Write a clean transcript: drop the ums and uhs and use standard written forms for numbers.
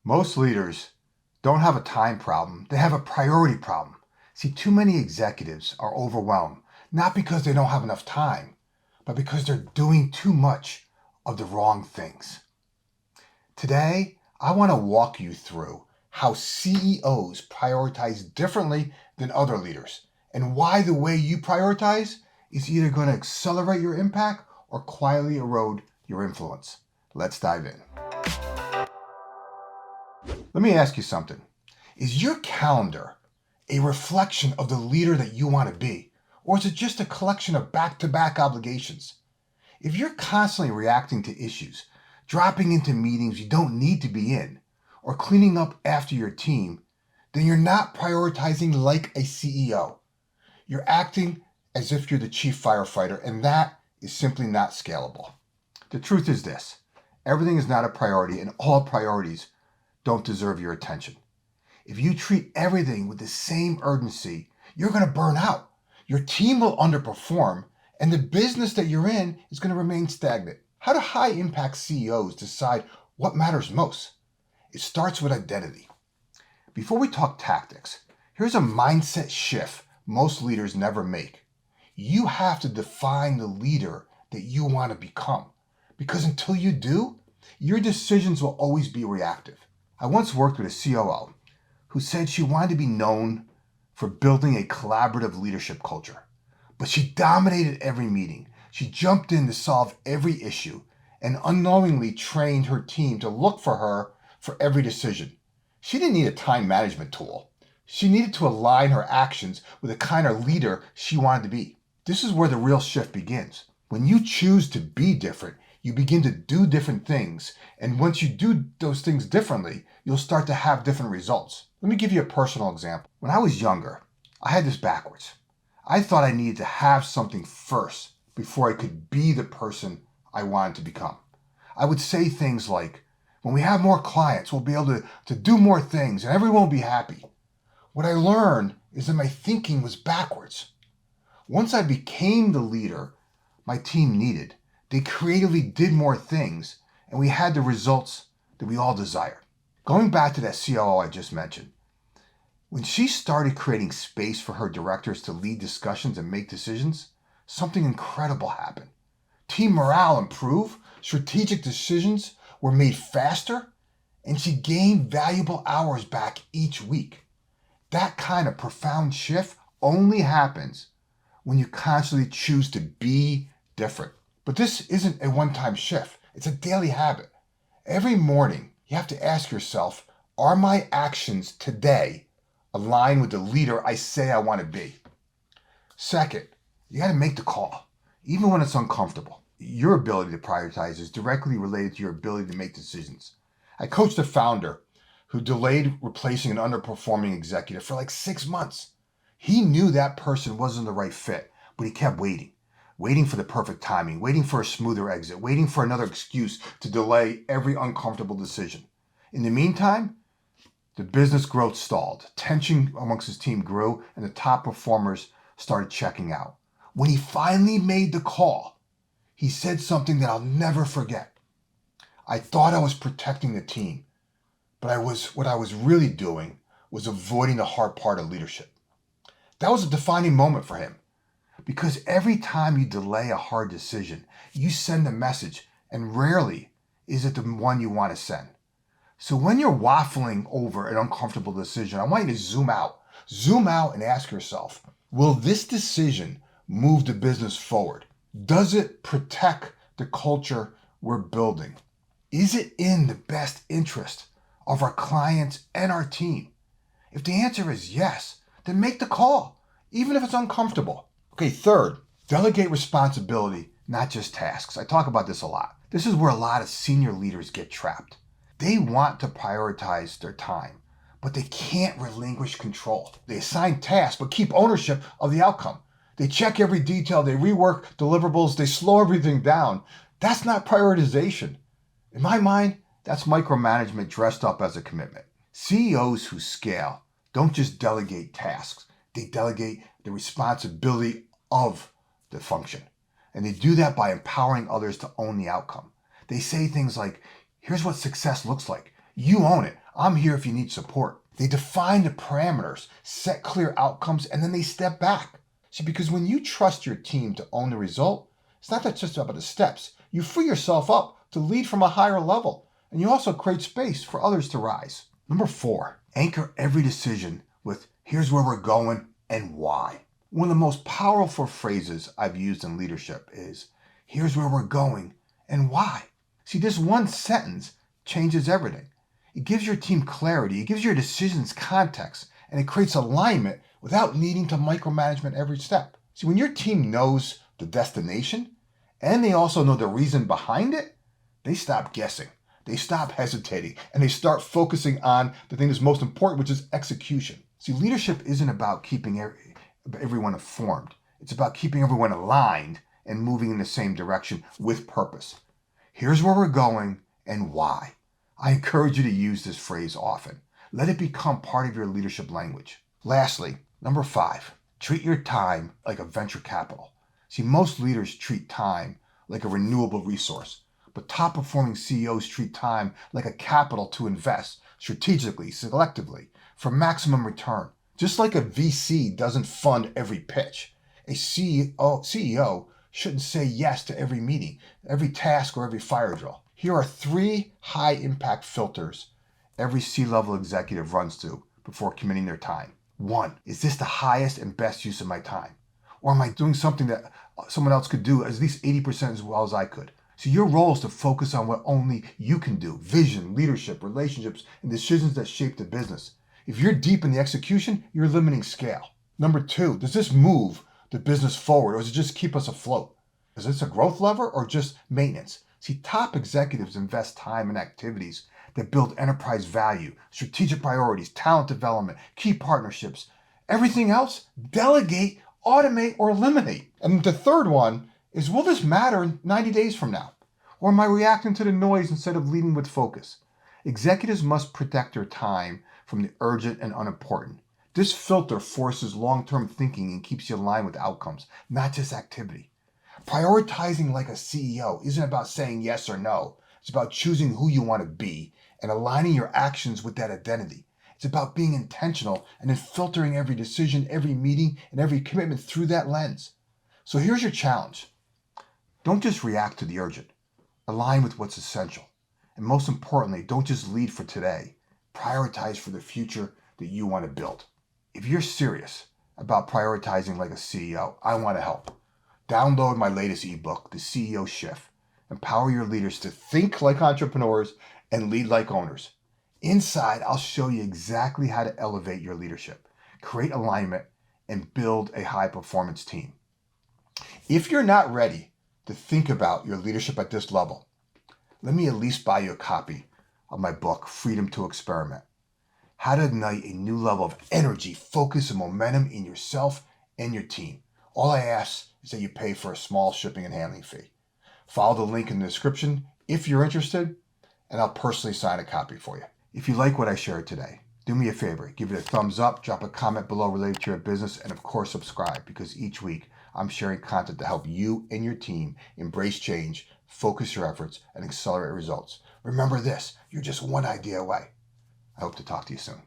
Most leaders don't have a time problem, they have a priority problem. See, too many executives are overwhelmed, not because they don't have enough time, but because they're doing too much of the wrong things. Today, I want to walk you through how CEOs prioritize differently than other leaders, and why the way you prioritize is either going to accelerate your impact or quietly erode your influence. Let's dive in. Let me ask you something. Is your calendar a reflection of the leader that you want to be? Or is it just a collection of back-to-back obligations? If you're constantly reacting to issues, dropping into meetings you don't need to be in, or cleaning up after your team, then you're not prioritizing like a CEO. You're acting as if you're the chief firefighter, and that is simply not scalable. The truth is this: everything is not a priority, and all priorities don't deserve your attention. If you treat everything with the same urgency, you're going to burn out. Your team will underperform, and the business that you're in is going to remain stagnant. How do high-impact CEOs decide what matters most? It starts with identity. Before we talk tactics, here's a mindset shift most leaders never make. You have to define the leader that you want to become, because until you do, your decisions will always be reactive. I once worked with a COO who said she wanted to be known for building a collaborative leadership culture. But she dominated every meeting. She jumped in to solve every issue and unknowingly trained her team to look for her for every decision. She didn't need a time management tool. She needed to align her actions with the kind of leader she wanted to be. This is where the real shift begins. When you choose to be different, you begin to do different things. And once you do those things differently, you'll start to have different results. Let me give you a personal example. When I was younger, I had this backwards. I thought I needed to have something first before I could be the person I wanted to become. I would say things like, when we have more clients, we'll be able to do more things and everyone will be happy. What I learned is that my thinking was backwards. Once I became the leader my team needed, they creatively did more things, and we had the results that we all desired. Going back to that COO I just mentioned, when she started creating space for her directors to lead discussions and make decisions, something incredible happened. Team morale improved, strategic decisions were made faster, and she gained valuable hours back each week. That kind of profound shift only happens when you constantly choose to be different. But this isn't a one-time shift. It's a daily habit. Every morning, you have to ask yourself, are my actions today aligned with the leader I say I want to be? Second, you got to make the call, even when it's uncomfortable. Your ability to prioritize is directly related to your ability to make decisions. I coached a founder who delayed replacing an underperforming executive for like 6 months. He knew that person wasn't the right fit, but he kept waiting for the perfect timing, waiting for a smoother exit, waiting for another excuse to delay every uncomfortable decision. In the meantime, the business growth stalled. Tension amongst his team grew, and the top performers started checking out. When he finally made the call, he said something that I'll never forget. I thought I was protecting the team, but what I was really doing was avoiding the hard part of leadership. That was a defining moment for him. Because every time you delay a hard decision, you send a message, and rarely is it the one you want to send. So when you're waffling over an uncomfortable decision, I want you to zoom out. Zoom out and ask yourself, will this decision move the business forward? Does it protect the culture we're building? Is it in the best interest of our clients and our team? If the answer is yes, then make the call, even if it's uncomfortable. Okay, third, delegate responsibility, not just tasks. I talk about this a lot. This is where a lot of senior leaders get trapped. They want to prioritize their time, but they can't relinquish control. They assign tasks, but keep ownership of the outcome. They check every detail, they rework deliverables, they slow everything down. That's not prioritization. In my mind, that's micromanagement dressed up as a commitment. CEOs who scale don't just delegate tasks, they delegate the responsibility of the function. And they do that by empowering others to own the outcome. They say things like, here's what success looks like. You own it. I'm here if you need support. They define the parameters, set clear outcomes, and then they step back. See, because when you trust your team to own the result, it's not just about the steps. You free yourself up to lead from a higher level, and you also create space for others to rise. Number 4, anchor every decision with here's where we're going and why. One of the most powerful phrases I've used in leadership is here's where we're going and why. See, this one sentence changes everything. It gives your team clarity, it gives your decisions context, and it creates alignment without needing to micromanagement every step. See, when your team knows the destination and they also know the reason behind it, they stop guessing, they stop hesitating, and they start focusing on the thing that's most important, which is execution. See, leadership isn't about keeping everyone informed. It's about keeping everyone aligned and moving in the same direction with purpose. Here's where we're going and why. I encourage you to use this phrase often. Let it become part of your leadership language. Lastly, number 5, treat your time like a venture capital. See, most leaders treat time like a renewable resource, but top performing CEOs treat time like a capital to invest strategically, selectively, for maximum return. Just like a VC doesn't fund every pitch, a CEO shouldn't say yes to every meeting, every task, or every fire drill. Here are 3 high-impact filters every C-level executive runs through before committing their time. 1, is this the highest and best use of my time? Or am I doing something that someone else could do at least 80% as well as I could? So your role is to focus on what only you can do: vision, leadership, relationships, and decisions that shape the business. If you're deep in the execution, you're limiting scale. Number 2, does this move the business forward, or does it just keep us afloat? Is this a growth lever or just maintenance? See, top executives invest time in activities that build enterprise value, strategic priorities, talent development, key partnerships. Everything else, delegate, automate, or eliminate. And the third one is, will this matter 90 days from now? Or am I reacting to the noise instead of leading with focus? Executives must protect their time from the urgent and unimportant. This filter forces long-term thinking and keeps you aligned with outcomes, not just activity. Prioritizing like a CEO isn't about saying yes or no. It's about choosing who you want to be and aligning your actions with that identity. It's about being intentional and then filtering every decision, every meeting, and every commitment through that lens. So here's your challenge. Don't just react to the urgent. Align with what's essential. And most importantly, don't just lead for today. Prioritize for the future that you want to build. If you're serious about prioritizing like a CEO, I want to help. Download my latest ebook, The CEO Shift. Empower your leaders to think like entrepreneurs and lead like owners. Inside, I'll show you exactly how to elevate your leadership, create alignment, and build a high-performance team. If you're not ready to think about your leadership at this level, let me at least buy you a copy of my book, Freedom to Experiment. How to ignite a new level of energy, focus, and momentum in yourself and your team. All I ask is that you pay for a small shipping and handling fee. Follow the link in the description if you're interested, and I'll personally sign a copy for you. If you like what I shared today, do me a favor, give it a thumbs up, drop a comment below related to your business, and of course subscribe, because each week I'm sharing content to help you and your team embrace change, focus your efforts, and accelerate results. Remember this, you're just one idea away. I hope to talk to you soon.